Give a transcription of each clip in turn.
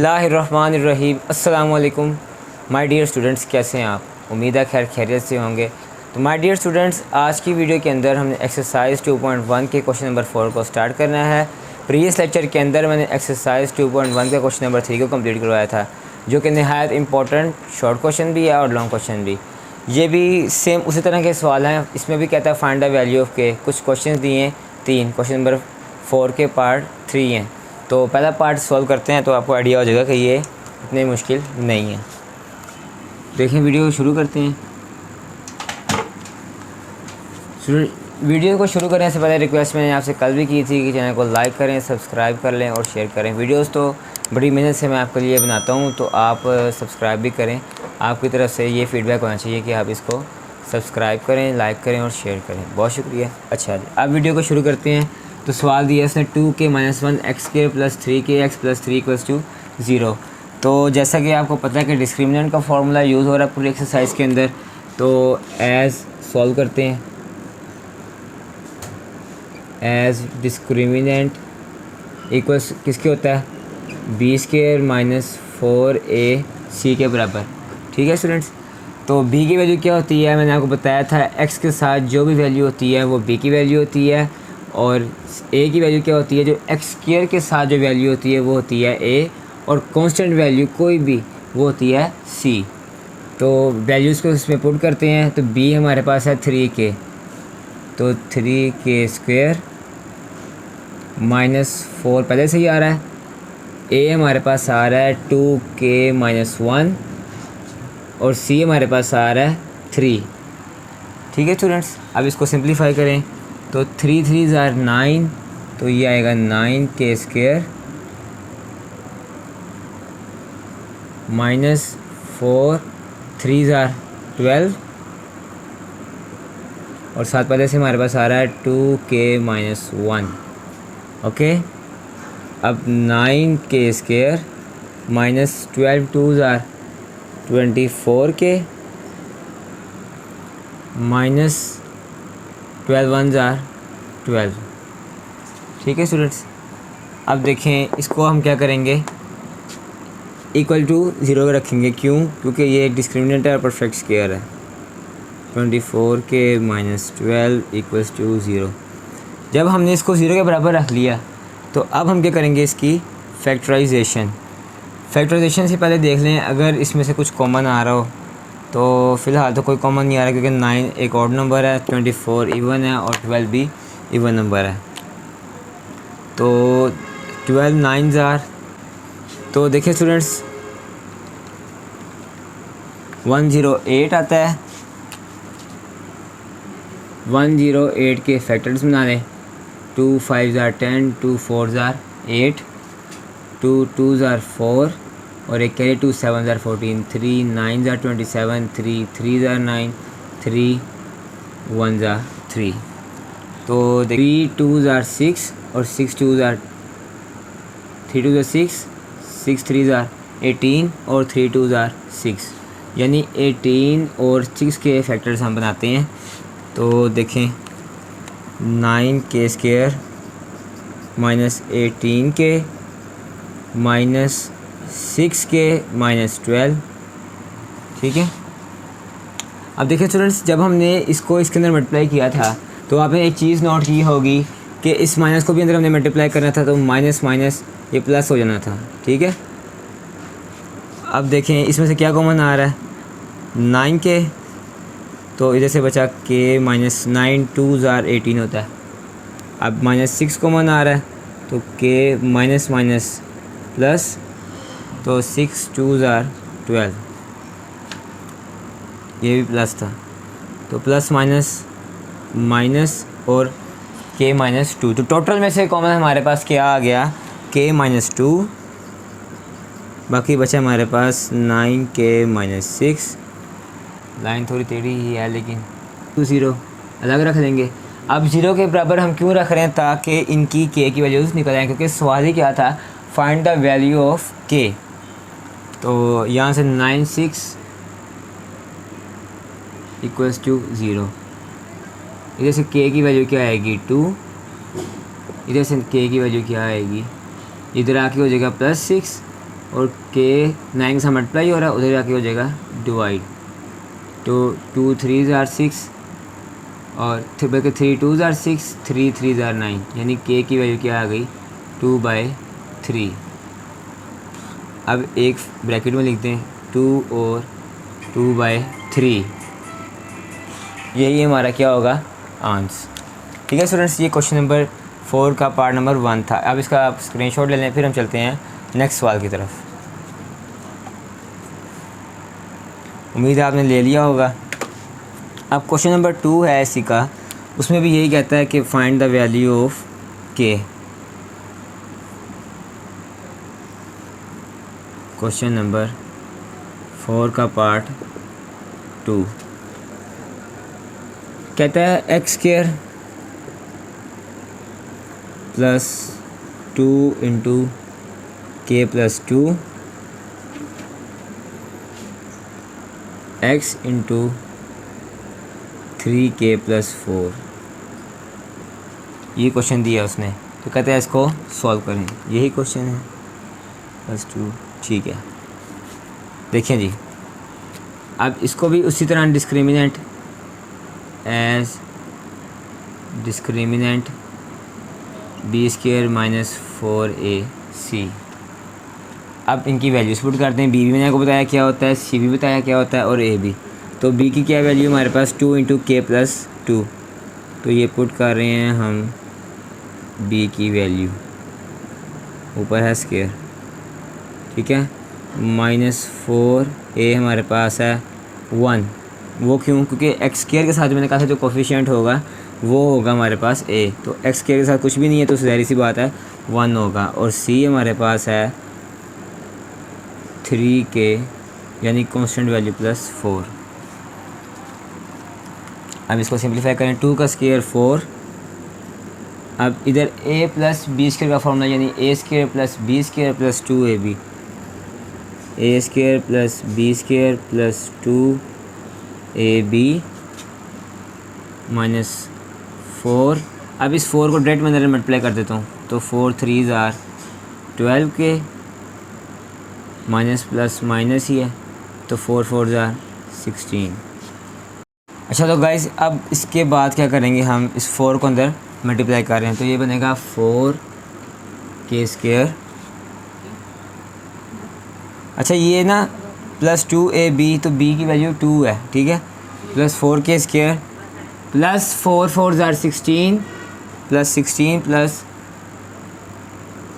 बिस्मिल्लाहिर्रहमानिर्रहीम। अस्सलाम वालेकुम माय डियर स्टूडेंट्स, कैसे हैं आप? उम्मीद है खैर खैरियत से होंगे। तो माय डियर स्टूडेंट्स, आज की वीडियो के अंदर हमने एक्सरसाइज 2.1 के क्वेश्चन नंबर 4 को स्टार्ट करना है। प्रीवियस लेक्चर के अंदर मैंने एक्सरसाइज 2.1 का क्वेश्चन नंबर 3 को कंप्लीट करवाया था, जो कि नहायत इंपॉर्टेंट शॉर्ट क्वेश्चन भी है और लॉन्ग क्वेश्चन भी। ये भी सेम उसी तरह के सवाल हैं। इसमें भी कहता है फाइंड द वैल्यू ऑफ के। कुछ क्वेश्चन दिए हैं, 3 क्वेश्चन नंबर 4 के पार्ट 3 हैं। तो पहला पार्ट सॉल्व करते हैं तो आपको आइडिया हो जाएगा कि ये इतनी मुश्किल नहीं है। देखें, वीडियो शुरू करते हैं। वीडियो को शुरू करने से पहले रिक्वेस्ट मैंने आपसे कल भी की थी कि चैनल को लाइक करें, सब्सक्राइब कर लें और शेयर करें। वीडियोस तो बड़ी मेहनत से मैं आपके लिए बनाता हूँ, तो आप सब्सक्राइब भी करें। आपकी तरफ से ये फीडबैक होना चाहिए कि आप इसको सब्सक्राइब करें, लाइक करें और शेयर करें। बहुत शुक्रिया। अच्छा जी, अब वीडियो को शुरू करते हैं। तो सवाल दिया इसने 2k-1 x² + 3kx + 3 = 0। तो जैसा कि आपको पता है कि डिस्क्रिमिनेंट का फार्मूला यूज़ हो रहा है पूरी एक्सरसाइज के अंदर। तो एज सॉल्व करते हैं। एज डिस्क्रिमिनेंट इक्वल्स किसके होता है? b² - 4ac के बराबर। ठीक है स्टूडेंट्स। तो b की वैल्यू क्या होती है? मैंने आपको बताया था x के साथ जो भी वैल्यू होती है वो b की वैल्यू होती है, और a की वैल्यू क्या होती है? जो x² के साथ जो वैल्यू होती है वो होती है a, और कांस्टेंट वैल्यू कोई भी वो होती है c। तो वैल्यूज़ को इसमें पुट करते हैं। तो b हमारे पास है 3k, तो 3k² - 4 पहले से ही आ रहा है। a हमारे पास आ रहा है 2k-1, और c हमारे पास आ रहा है 3। ठीक है स्टूडेंट्स। अब इसको सिंप्लीफाई करें तो 3 3s are 9, तो ये आएगा 9k² - 4 3s are 12, और साथ पहले से हमारे पास आ रहा है 2k-1। ओके। अब 9k² - 12 2s are 24k - 12 1s are 12। ठीक है स्टूडेंट्स। अब देखें, इसको हम क्या करेंगे? इक्वल टू 0 रखेंगे। क्यों? क्योंकि ये डिस्क्रिमिनेंट है और परफेक्ट स्क्वायर है। 24k - 12 = 0। जब हमने इसको 0 के बराबर रख लिया तो अब हम क्या करेंगे? इसकी फैक्टराइजेशन। फैक्टराइजेशन से पहले देख लें अगर इसमें से कुछ कॉमन आ रहा हो। तो फ़िलहाल तो कोई कॉमन नहीं आ रहा, क्योंकि 9 एक ऑड नंबर है, 24 इवन है और 12 भी इवन नंबर है। तो 12 9s are, तो देखिए स्टूडेंट्स 108 आता है। 108 के फैक्टर्स बना लें। 2 5s are 10, 2 4s are 8, 2 2s are 4, और एक carry 2 7s are 14, 3 9s are 27, 3 3s are 9, 3 1s are 3। तो 3 2s are 6, और 6 2s are 3 2s are 6, 6 3s are 18, और 3 2s are 6, यानी 18 और 6 के फैक्टर्स हम बनाते हैं। तो देखें 9k² - 18k - 6k - 12। ठीक है। अब देखिए स्टूडेंट्स, जब हमने इसको इसके अंदर मल्टीप्लाई किया था तो आपने एक चीज़ नोट की होगी कि इस माइनस को भी अंदर हमने मल्टीप्लाई करना था, तो माइनस माइनस ये प्लस हो जाना था। ठीक है। अब देखें इसमें से क्या कॉमन आ रहा है? 9k, तो इधर से बचा k - 9 2s are 18 होता है। अब -6 कॉमन आ रहा है, तो k माइनस माइनस प्लस, तो 6 2s are 12, ये भी प्लस था। तो प्लस माइनस माइनस और k - 2, तो टोटल में से कॉमन हमारे पास क्या आ गया? k - 2। बाकी बचा हमारे पास 9k - 6। लाइन थोड़ी टेढ़ी ही है लेकिन 0 अलग रख देंगे। अब 0 के बराबर हम क्यों रख रहे हैं? ताकि इनकी k की वैल्यूज़ निकल आएँ, क्योंकि सवाल ही क्या था? Find the value of k। तो यहाँ से 9 6 = 0। इधर से k की वैल्यू क्या आएगी? 2। इधर से k की वैल्यू क्या आएगी? इधर आके हो जाएगा +6, और के 9 के साथ मल्टीप्लाई हो रहा है, उधर जाके हो जाएगा डिवाइड। तो 2 3 ज़ार 6 और बल्कि 3 2 ज़ार 6, 3 3 ज़ार 9, यानी के की वैल्यू क्या आ गई 2/3। अब एक ब्रैकेट में लिखते हैं 2 और 2/3, यही हमारा क्या होगा आंसर। ठीक है स्टूडेंट्स, ये क्वेश्चन नंबर 4 का पार्ट नंबर 1 था। अब इसका आप स्क्रीनशॉट ले लें, फिर हम चलते हैं नेक्स्ट सवाल की तरफ। उम्मीद है आपने ले लिया होगा। अब क्वेश्चन नंबर 2 है इसी का, उसमें भी यही कहता है कि फाइंड द वैल्यू ऑफ के। क्वेश्चन नंबर 4 का पार्ट 2 कहता है एक्स स्क्वायर प्लस 2 इंटू के plus 2 x into 3k plus 4, ये क्वेश्चन दिया उसने। तो कहते हैं इसको सॉल्व करें, यही क्वेश्चन है प्लस 2। ठीक है, देखिए जी, अब इसको भी उसी तरह discriminant as discriminant b square minus 4ac। अब इनकी वैल्यूज पुट करते हैं। बी भी मैंने आपको बताया क्या होता है, सी भी बताया क्या होता है, और ए भी। तो बी की क्या वैल्यू हमारे पास 2 इंटू के प्लस 2, तो ये पुट कर रहे हैं हम बी की वैल्यू, ऊपर है स्क्वायर, ठीक है, -4 ए हमारे पास है 1। वो क्यों? क्योंकि एक्स स्क्वायर के साथ मैंने कहा था जो कोफिशिएंट होगा वो होगा हमारे पास ए, तो एक्स स्क्वायर के साथ कुछ भी नहीं है तो ज़ाहिर सी बात है 1 होगा। और सी हमारे पास है 3k यानी कांस्टेंट वैल्यू प्लस 4। अब इसको सिंप्लीफाई करें, 2 का स्क्वायर 4। अब इधर a प्लस बी स्क्वायर का फॉर्मूला यानी A square plus B square plus 2ab, A square plus B square plus 2ab minus 4। अब इस 4 को डायरेक्ट मैं अंदर मल्टीप्लाई कर देता हूँ, तो 4 3 ज़ार 12k, माइनस प्लस माइनस ही है, तो 4 4 ज़ार 16। अच्छा, तो गाइस अब इसके बाद क्या करेंगे, हम इस 4 को अंदर मल्टीप्लाई कर रहे हैं, तो ये बनेगा 4k स्क्वायर। अच्छा, ये ना प्लस 2ab, तो b की वैल्यू 2 है, ठीक है, प्लस 4k स्क्वायर प्लस 4 4 ज़ार 16 प्लस 16 प्लस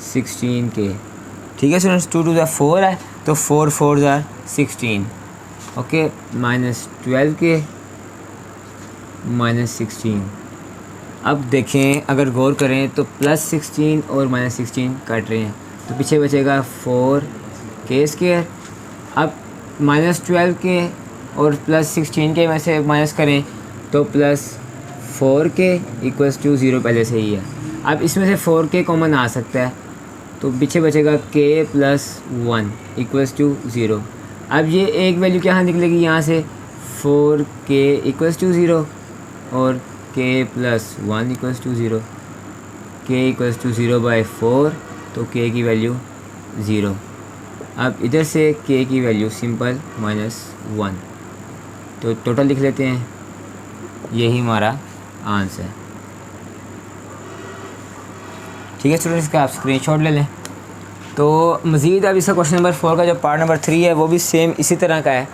16k, ठीक है स्टूडेंट्स। 2 2 ज़ार 4 है, तो 4 4 ज़ार 16, ओके, माइनस 12k माइनस 16। अब देखें, अगर गौर करें तो प्लस 16 और माइनस 16 काट रहे हैं, तो पीछे बचेगा 4k स्क्वायर। अब माइनस 12k और प्लस 16k में से माइनस करें तो प्लस 4k इक्वल्स टू 0 पहले से ही है। अब इसमें से 4k कॉमन आ सकता है, तो पीछे बचेगा k प्लस 1 इक्वल्स टू 0। अब ये एक वैल्यू क्या निकलेगी यहाँ से, 4k इक्वल्स टू 0 और k plus 1 equals to 0, k equals to 0/4, तो k की वैल्यू 0। अब इधर से k की वैल्यू सिंपल -1, तो टोटल लिख लेते हैं, यही हमारा आंसर है। ठीक है स्टूडेंट्स, इसका आप स्क्रीनशॉट ले लें। तो मज़ीद अब इसका क्वेश्चन नंबर 4 का जो पार्ट नंबर 3 है वो भी सेम इसी तरह का है,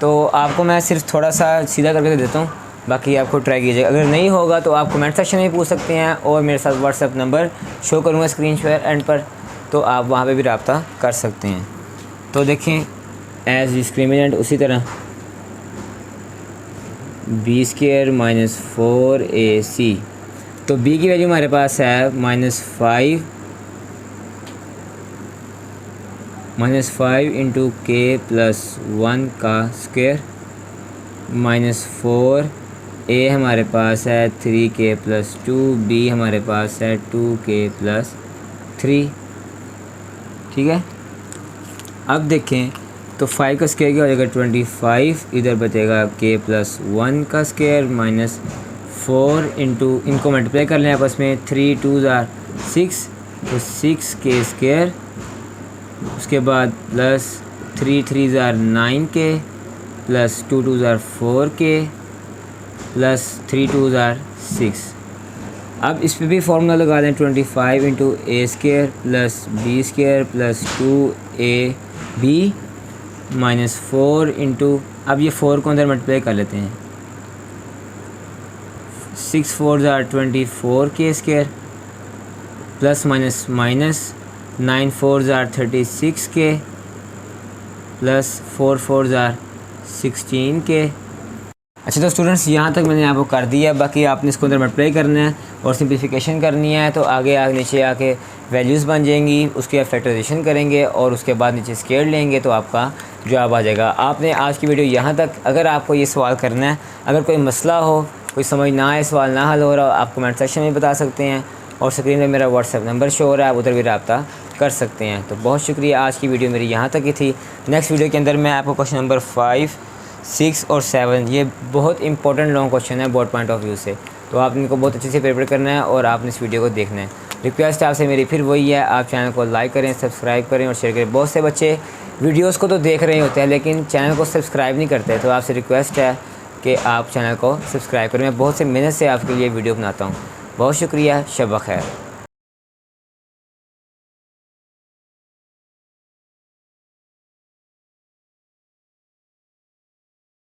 तो आपको मैं सिर्फ थोड़ा सा सीधा करके देता हूँ, बाकी आपको ट्राई कीजिएगा। अगर नहीं होगा तो आप कमेंट सेक्शन में पूछ सकते हैं, और मेरे साथ व्हाट्सएप नंबर शो करूँगा स्क्रीन शेयर एंड पर, तो आप वहाँ पे भी रब्ता कर सकते हैं। तो देखें, एज डिस्क्रिमिनेंट उसी तरह बी स्क्वायर माइनस 4ac, तो b की वैल्यू हमारे पास है -5 इंटू के प्लस 1 का स्क्वायर, -4a हमारे पास है 3k प्लस 2, b हमारे पास है 2k प्लस 3, ठीक है। अब देखें तो 5 का स्क्वायर क्या हो जाएगा 25, इधर बचेगा k प्लस 1 का स्क्वायर माइनस 4 इंटू, इनको मल्टीप्लाई कर लें आपस में, 3 2 ज़ार 6, तो 6k स्क्वायर उसके बाद प्लस 3 3 ज़ार 9 के प्लस 2 2 ज़ार 4 के प्लस 3 2 ज़ार 6। अब इस पर भी फार्मूला लगा दें 25 into a square plus b square plus 2ab minus 4 into, अब ये 4 को अंदर मल्टीप्लाई कर लेते हैं, 6 4 ज़ार 24 के स्केयर प्लस माइनस माइनस 9 4 ज़ार 36 के प्लस 4 4 ज़ार 16 के। अच्छा तो स्टूडेंट्स यहाँ तक मैंने आपको कर दिया, बाकी आपने इसको अंदर मल्टीप्लाई करना है और सिंप्लीफिकेशन करनी है, तो आगे नीचे आके वैल्यूज़ बन जाएंगी, उसके फैक्टराइजेशन करेंगे और उसके बाद नीचे स्केयर लेंगे तो आपका जवाब आ जाएगा। आपने आज की वीडियो यहाँ तक, अगर आपको ये सवाल करना है, अगर कोई मसला हो, कोई समझ ना आए, सवाल ना हल हो रहा हो, आप कमेंट सेक्शन में बता सकते हैं और स्क्रीन में मेरा व्हाट्सएप नंबर शो हो रहा है, आप उधर भी रब्ता कर सकते हैं। तो बहुत शुक्रिया, आज की वीडियो मेरी यहाँ तक ही थी। नेक्स्ट वीडियो के अंदर मैं आपको क्वेश्चन नंबर 5 6 और 7, ये बहुत इंपॉर्टेंट लॉन्ग क्वेश्चन है बोर्ड पॉइंट ऑफ व्यू से, तो आप इनको बहुत अच्छे से प्रिपेयर करना है और आपने इस वीडियो को देखना है। रिक्वेस्ट आपसे मेरी फिर वही है, आप चैनल को लाइक करें, सब्सक्राइब करें और शेयर करें। बहुत से बच्चे वीडियोस को तो देख रहे होते हैं लेकिन चैनल को सब्सक्राइब नहीं करते, तो आपसे रिक्वेस्ट है कि आप चैनल को सब्सक्राइब करें। मैं बहुत से मेहनत से आपके लिए वीडियो बनाता हूँ। बहुत शुक्रिया, शब ख़ैर।